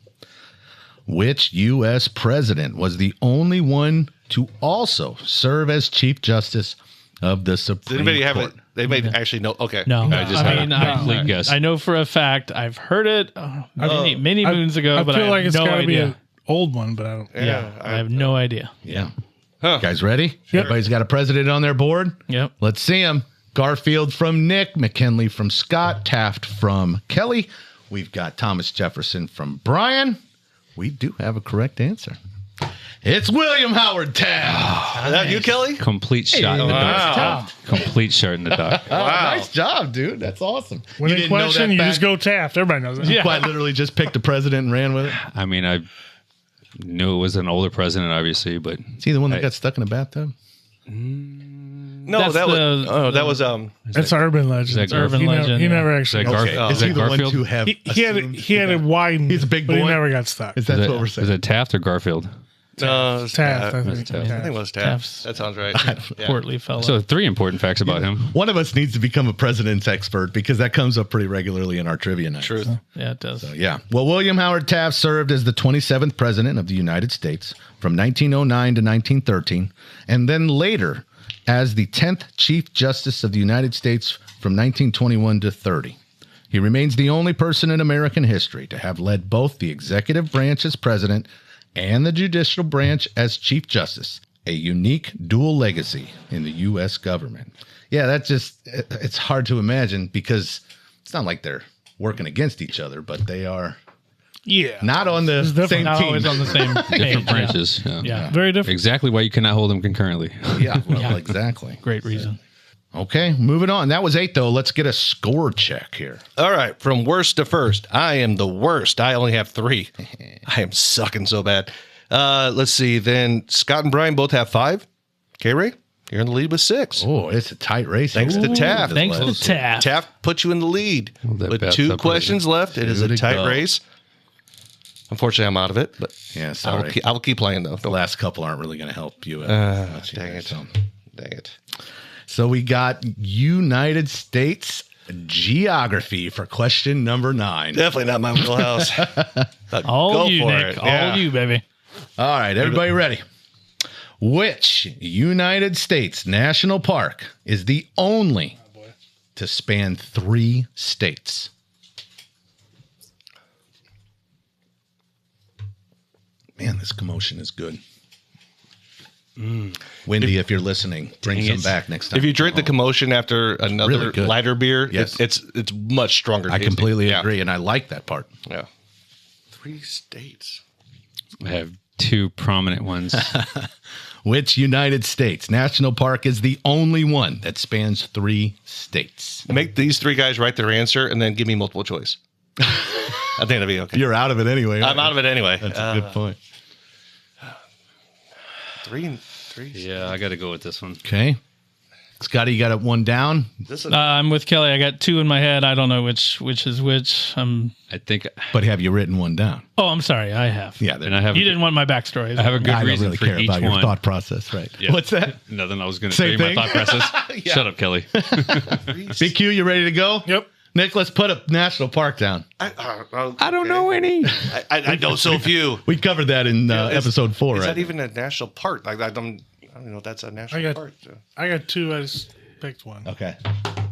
Which U.S. president was the only one to also serve as Chief Justice of the Does Supreme anybody have Court? it? They may actually know. Okay. No, I just had a complete guess. I know for a fact I've heard it many moons ago, I but feel I have like it's no got to be idea. an old one, but I don't. Yeah, I have no idea. Yeah. Huh. Guys ready? Everybody's got a president on their board? Yep. Let's see him. Garfield from Nick, McKinley from Scott, Taft from Kelly. We've got Thomas Jefferson from Brian. We do have a correct answer. It's William Howard Taft. Is that you, Kelly? Complete shot in the dark. Wow. Complete shot in the dark. Nice job, dude. That's awesome. When you in didn't know question, that you back- just go Taft. Everybody knows that. You quite literally just picked a president and ran with it. I mean, I knew it was an older president, obviously, but Is he the one that got stuck in a bathtub? No, That's that was. the- Oh, that was. That's urban legend. Is that urban he legend, He yeah. never is actually. that, Gar- Okay. is Is that he the one Garfield? to have He had it widened. He's a big but he boy? never got stuck. Is that Is what we're it, saying? is it Taft or Garfield? No, it was Taft. I Taft. think. Taft. I think it was Taft. Taft's- That sounds right. Yeah. Portly fellow. So 3 important facts about him. One of us needs to become a president's expert because that comes up pretty regularly in our trivia nights. Truth. yeah, it does. Yeah. Well, William Howard Taft served as the 27th president of the United States from 1909 to 1913, and then later as the 10th Chief Justice of the United States from 1921 to 30. He remains the only person in American history to have led both the executive branch as president and the judicial branch as Chief Justice, a unique dual legacy in the U.S. government. Yeah, it's hard to imagine because it's not like they're working against each other, but they are Yeah. not on the It's same Not team. always on the same page. Different yeah. branches. Yeah. Very different. Exactly why you cannot hold them concurrently. Yeah, well, Yeah. exactly. Great reason. Okay, moving on. That was 8, though. Let's get a score check here. All right, from worst to first. I am the worst. I only have 3. I am sucking so bad. Let's see. Then Scott and Brian both have 5. K-Ray, you're in the lead with 6. Oh, it's a tight race. Thanks to Taft. Thanks to Taft. Taft put you in the lead. that With bats 2 up questions left, it is a Two to tight go. race. Unfortunately, I'm out of it, but Yeah, sorry. I will keep playing, though. The last couple aren't really going to help you. Much dang either, it. So. Dang it. So we got United States geography for question number 9. Definitely not my wheelhouse. But All go you, for Nick. it. All Yeah. you, baby. All right, everybody ready? Which United States national park is the only to span 3 states? Man, this commotion is good. Wendy, if you're listening, bring Dang some it. back next time. If you drink the commotion after another Really good. lighter beer, Yes. it's much stronger. I tasting. completely Yeah. agree, and I like that part. Yeah. 3 states. I have 2 prominent ones. Which United States national park is the only one that spans 3 states? Make these 3 guys write their answer and then give me multiple choice. I think that'll be okay. You're out of it anyway. I'm out of it anyway. That's a good point. 3 and 3. Yeah, I got to go with this one. Okay. Scotty, you got one down? This is, I'm with Kelly. I got 2 in my head. I don't know which is which. I think, But have you written one down? Oh, I'm sorry. I have. Yeah. and I have, You didn't want my backstory. I have a good I don't reason really for care each about your one. thought process, right? Yeah. What's that? Nothing I was going to Same say. thing? My thought process. Shut up, Kelly. BQ, you ready to go? Yep. Nick, let's put a national park down. I don't know any. I know so few. We covered that in Is- episode 4, Is right? that even a national park? Like I don't know if that's a national park. I got 2. I just picked one. Okay.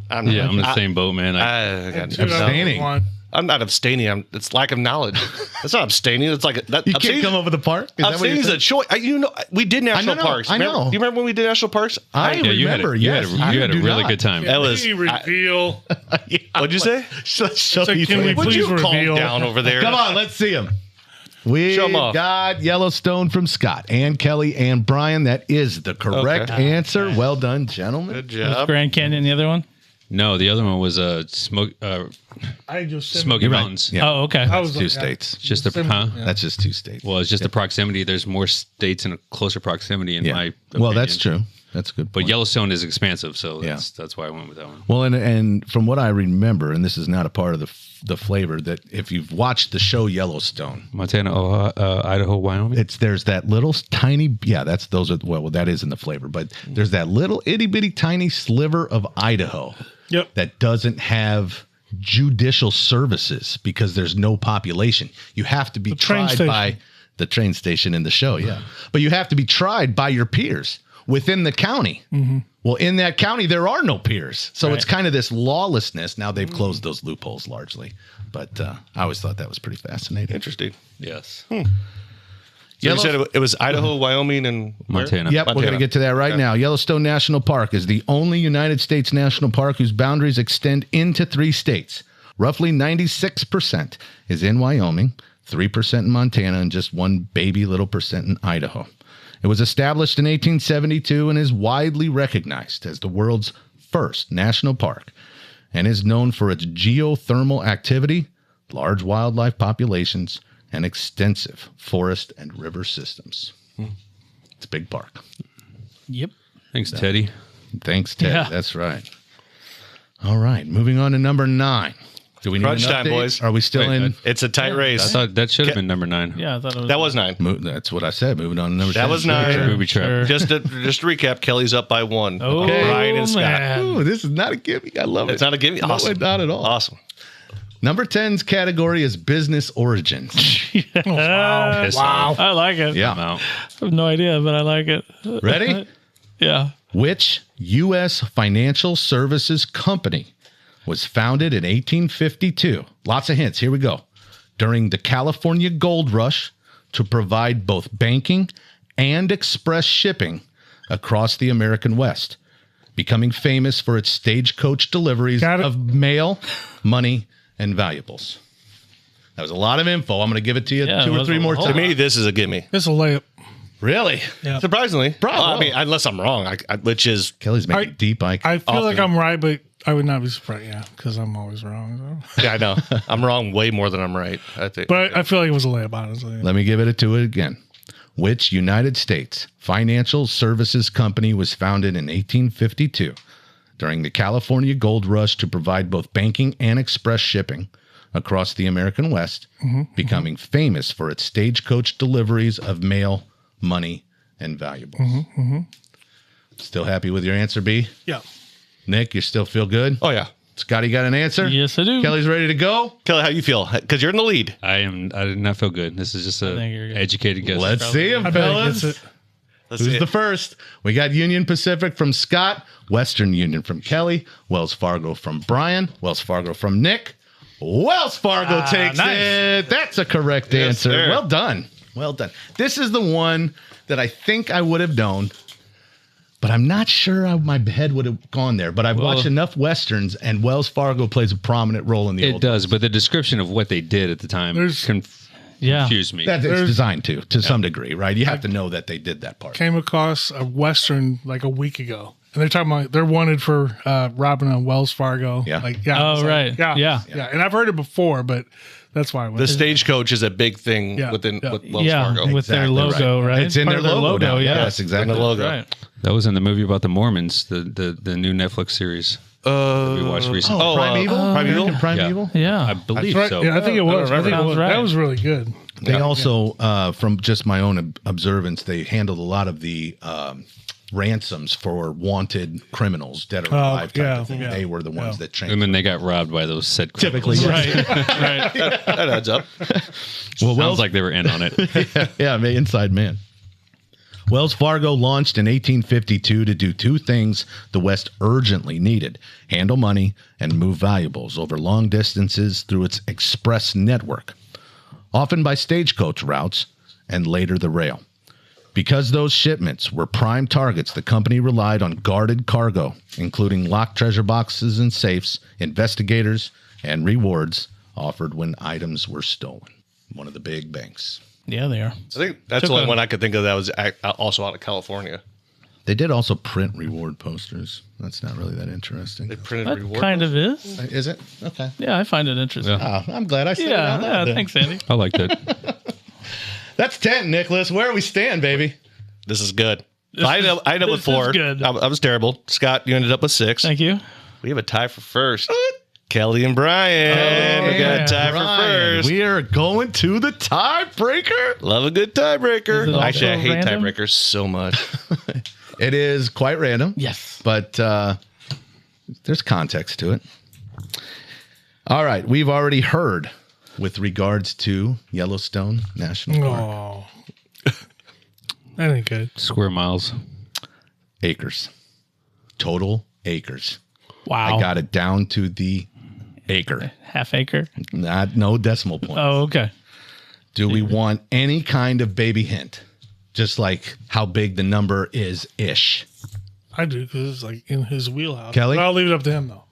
I'm Yeah, I'm in the same boat, man. I got 2 out of Abstaining. 1. I'm not abstaining. It's lack of knowledge. It's not abstaining. It's like that. You can't come up with a park? Is that what Abstaining you're is a saying? choice. We did national know, parks. I know. Remember, do you remember when we did national parks? I yeah, you remember, had yes. you had a do really not. good time. That was. Can we reveal? What'd you say? Let's show So you can we some. Would please you calm reveal? down over there? Come on, let's see them. We Show 'em off. got Yellowstone from Scott and Kelly and Brian. That is the correct Okay. answer. Well done, gentlemen. Good Was job. Grand Canyon the other one? No, the other one was I just said Smoky You're right. Mountains. Yeah. Oh, okay. I was Two like, states. It's just the That's just 2 states. well, it's just the proximity. There's more states in a closer proximity in my opinion. Well, that's true. That's a good But point. Yellowstone is expansive, so Yeah. that's why I went with that one. Well, and from what I remember, and this is not a part of the flavor, that if you've watched the show Yellowstone, Montana, Ohio, Idaho, Wyoming. there's that little tiny that is in the flavor, but there's that little itty bitty tiny sliver of Idaho Yep. that doesn't have judicial services because there's no population. You have to be train tried station. by the train station in the show, yeah. But you have to be tried by your peers within the county. Well, in that county, there are no peers. So it's kind of this lawlessness. Now they've closed those loopholes largely. But I always thought that was pretty fascinating. Interesting. Yes. So you said it was Idaho, Wyoming, and where? Montana. Yep, we're going to get to that right now. Yellowstone National Park is the only United States national park whose boundaries extend into 3 states. Roughly 96% is in Wyoming, 3% in Montana, and just 1 baby little percent in Idaho. It was established in 1872 and is widely recognized as the world's first national park and is known for its geothermal activity, large wildlife populations, and extensive forest and river systems. It's a big park. Yep. Thanks, Teddy. Thanks, Ted. Yeah. That's right. All right. Moving on to number 9. Do we need Crunch an time, update? boys. Are we still Wait, in? It's a tight I race. thought that should have been number 9. Yeah, I thought it was. That was 9. That's what I said. Moving on to number 10. That was 9. Booby trap. Sure. Just to recap, Kelly's up by 1. Oh, Brian and Scott. man. Ooh, this is not a gimme. I love it. It's not a gimme? No, Awesome. not at all. Awesome. Number 10's category is business origins. Wow. Piss off. I like it. I'm Yeah. out. I have no idea, but I like it. Ready? Yeah. Which U.S. financial services company was founded in 1852? Lots of hints. Here we go. During the California Gold Rush to provide both banking and express shipping across the American West, becoming famous for its stagecoach deliveries Got it. of mail, money, and valuables. That was a lot of info. I'm going to give it to you Yeah, 2 it or was 3 a more whole To times. me, this is a gimme. It's a layup. Really? Yeah. Surprisingly. Bravo. Well, I mean, unless I'm wrong, which is Kelly's making I- deep eye. I feel like Often. I'm right, but I would not be surprised. Yeah, because I'm always wrong. So. yeah, I know. I'm wrong way more than I'm right. I think. But I feel like it was a layup, honestly. Let me give it to it again. Which United States financial services company was founded in 1852 during the California Gold Rush to provide both banking and express shipping across the American West, becoming famous for its stagecoach deliveries of mail, money, and valuables? Still happy with your answer, B? Yeah. Nick, you still feel good? Oh yeah, Scotty got an answer? Yes, I do. Kelly's ready to go? Kelly, how you feel? Because you're in the lead. I did not feel good. This is just think a you're good. educated guess. Let's see him, I bet it fellas. gets it. Let's Who's see the it. first? We got Union Pacific from Scott, Western Union from Kelly, Wells Fargo from Brian, Wells Fargo from Nick. Wells Fargo takes nice. it. That's a correct Yes, answer. sir. Well done. Well done. This is the one that I think I would have known, but I'm not sure how my head would have gone there. But I've watched enough Westerns, and Wells Fargo plays a prominent role in the It old. does, but the description of what they did at the time There's- Yeah. confused me. That it's designed to some degree, right? You have to know that they did that part. Came across a Western like a week ago. And they're talking about they're wanted for robbing a Wells Fargo. Yeah. Like, Oh, it's like- right. Yeah. Yeah. And I've heard it before, but that's why I went. The stagecoach is a big thing Yeah, within yeah. with Wells Yeah, Fargo. with their Exactly logo, right? It's in Part their of logo, now. yeah. Yes, exactly. In the logo. Right. That was in the movie about the Mormons, the new Netflix series that we watched recently. Oh, Primeval? Primeval? American Primeval? Yeah. I believe Right. so. Yeah, I think it was. I think it Sounds was. right. That was really good. They also, from just my own observance, they handled a lot of the ransoms for wanted criminals, dead or alive type of thing. yeah. They were the ones that changed. And then they got robbed by those said Typically, criminals. Right. That adds up. Well, Sounds like they were in on it. yeah, inside man. Wells Fargo launched in 1852 to do 2 things the West urgently needed: handle money and move valuables over long distances through its express network, often by stagecoach routes and later the rail. Because those shipments were prime targets, the company relied on guarded cargo, including locked treasure boxes and safes, investigators, and rewards offered when items were stolen. One of the big banks. Yeah, they are. I think that's the only one I could think of that was also out of California. They did also print reward posters. That's not really that interesting. They printed That reward. kind of is. Is it? Okay. Yeah, I find it interesting. Yeah. Oh, I'm glad I said it Yeah, out loud then. thanks, Andy. I liked it. That's 10, Nicholas. Where we stand, baby? This is good. I ended up with this 4. is good. I was terrible. Scott, you ended up with 6. Thank you. We have a tie for first. Kelly and Brian. We got a tie for Brian, first. we are going to the tiebreaker. Love a good tiebreaker. Is it Actually, I also hate random? tiebreakers so much. It is quite random. Yes. But there's context to it. All right. We've already heard with regards to Yellowstone National Park. Oh, that ain't good. Square miles. Acres. Total acres. Wow. I got it down to the acre. Half acre. No decimal point. Oh, okay. Do we want any kind of baby hint? Just like how big the number is ish. I do because it's like in his wheelhouse. Kelly? But I'll leave it up to him though.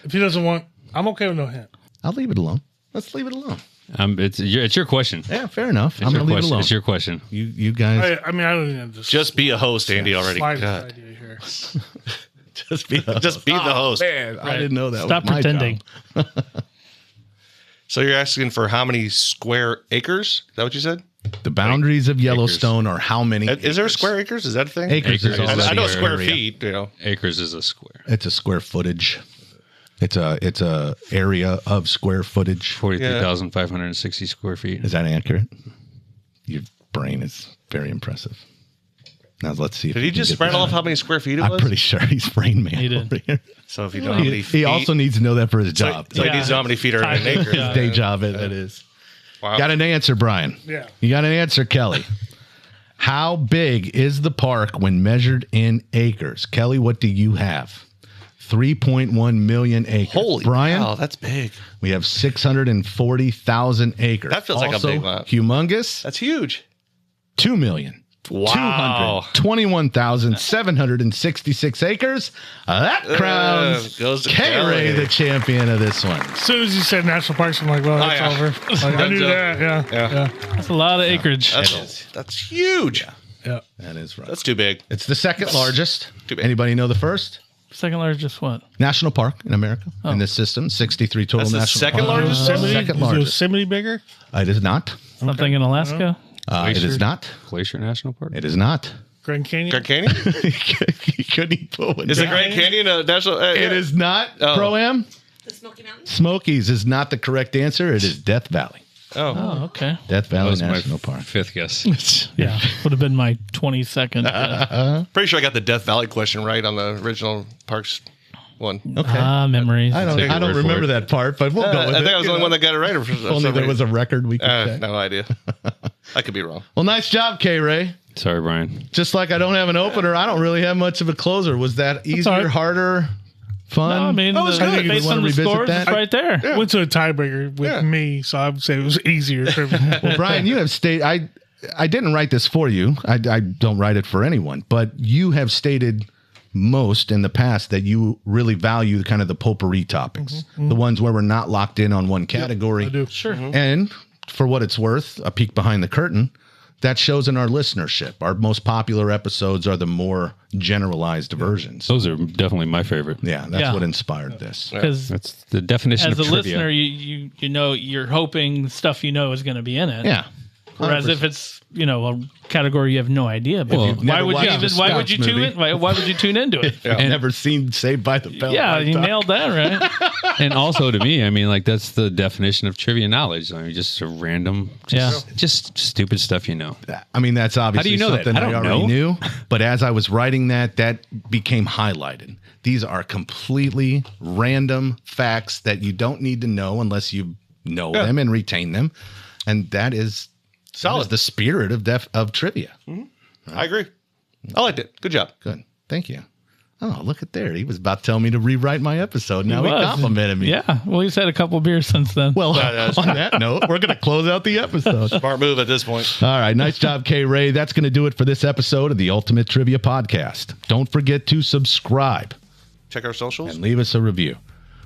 If he doesn't want, I'm okay with no hint. I'll leave it alone. Let's leave it alone. It's your question. Yeah, fair enough. I'm It's your going to leave it question. alone. It's your question. You guys I mean, I don't even Just be a host, Andy, already. slide this God. idea here. just be Just be the host. Man, I didn't know that. Stop was my pretending. job. So you're asking for how many square acres? Is that what you said? The boundaries of Yellowstone are how many? Is there acres? square acres? Is that a thing? Acres is Acres. all I know square square area. feet. You know. Acres is a square. It's a square footage. It's a area of square footage. 43,560 square feet. Is that accurate? Your brain is very impressive. Now let's see. If Did we he can just get rattle this. off how many square feet it I'm was? pretty sure he's Brain Man. He did. over here. So if you know how many He feet, also needs to know that for his so, job. so he Yeah. needs to know how many feet are in an acre. Yeah. His day job, it is. Wow. Got an answer, Brian? Yeah. You got an answer, Kelly. How big is the park when measured in acres? Kelly, what do you have? 3.1 million acres. Holy Brian, cow, that's big. we have 640,000 acres. That feels like a Also big lot. Humongous. That's huge. 2 million. Wow. 221,766 acres. That crowns goes to K-Ray, Kelly. the champion of this one. As soon as you said national parks, I'm like, well, that's yeah. over. Like, I knew Dunzo. that. Yeah. Yeah. Yeah. That's a lot of acreage. That's huge. Yeah. That is right. That's too big. It's the second largest. Too big. Anybody know the first? Second largest what? National park in America in this system. 63 total That's the national second parks. largest? Second Is largest. Yosemite bigger? It is not. Something in Alaska? It is not. Glacier National Park. It is not. Grand Canyon? Grand Canyon? You couldn't even put one Is the down. Grand Canyon a national? It is not. Oh. Pro-Am. The Smoky Mountains? Smokies is not the correct answer. It is Death Valley. Oh. Oh, okay. Death That Valley was my National Park. fifth guess. Yeah. Would have been my 22nd. Pretty sure I got the Death Valley question right on the original parks one. Okay. Memories. I don't Take your word for remember it. that part, but we'll go with I it. think I was the you only know. one that got it right. If only there was a record we could check. No idea. I could be wrong. Well, nice job, K-Ray. Sorry, Brian. Just like I don't have an opener, I don't really have much of a closer. Was that easier, all right. harder, fun? No, I mean, was good. based Wanna on the revisit scores, that? it's right there. Went to a tiebreaker with me, so I would say it was easier. Well, Brian, you have stated, I didn't write this for you. I don't write it for anyone, but you have stated most in the past that you really value kind of the potpourri topics, the ones where we're not locked in on one category. I do. Sure. And for what it's worth, a peek behind the curtain, that shows in our listenership. Our most popular episodes are the more generalized versions. Those are definitely my favorite. Yeah, that's Yeah. what inspired this. Because That's the definition as of a trivia. listener, you know, you're hoping stuff you know is going to be in it. Yeah. Whereas if it's, a category you have no idea, but Well, why never would you watched even, a why would Scotch you tune movie. in? Why would you tune into it? I've never seen Saved by the Bell. Yeah, you nailed that, right? And also to me, I mean, like that's the definition of trivia knowledge. I mean, just a random, just stupid stuff you know. I mean, that's obviously you know that? something I I, don't already know. knew. But as I was writing that became highlighted. These are completely random facts that you don't need to know unless you know them and retain them. And that is solid. The spirit of trivia. I agree. I liked it. Good job. Good. Thank you. Oh, look at there. He was about to tell me to rewrite my episode. Now he was. complimented me. Yeah. Well, he's had a couple beers since then. Well, on that note, we're going to close out the episode. Smart move at this point. All right. Nice job, K-Ray. That's going to do it for this episode of the Ultimate Trivia Podcast. Don't forget to subscribe Check our socials. and leave us a review.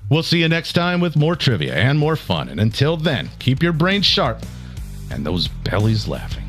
We'll see you next time with more trivia and more fun. And until then, keep your brains sharp and those bellies laughing.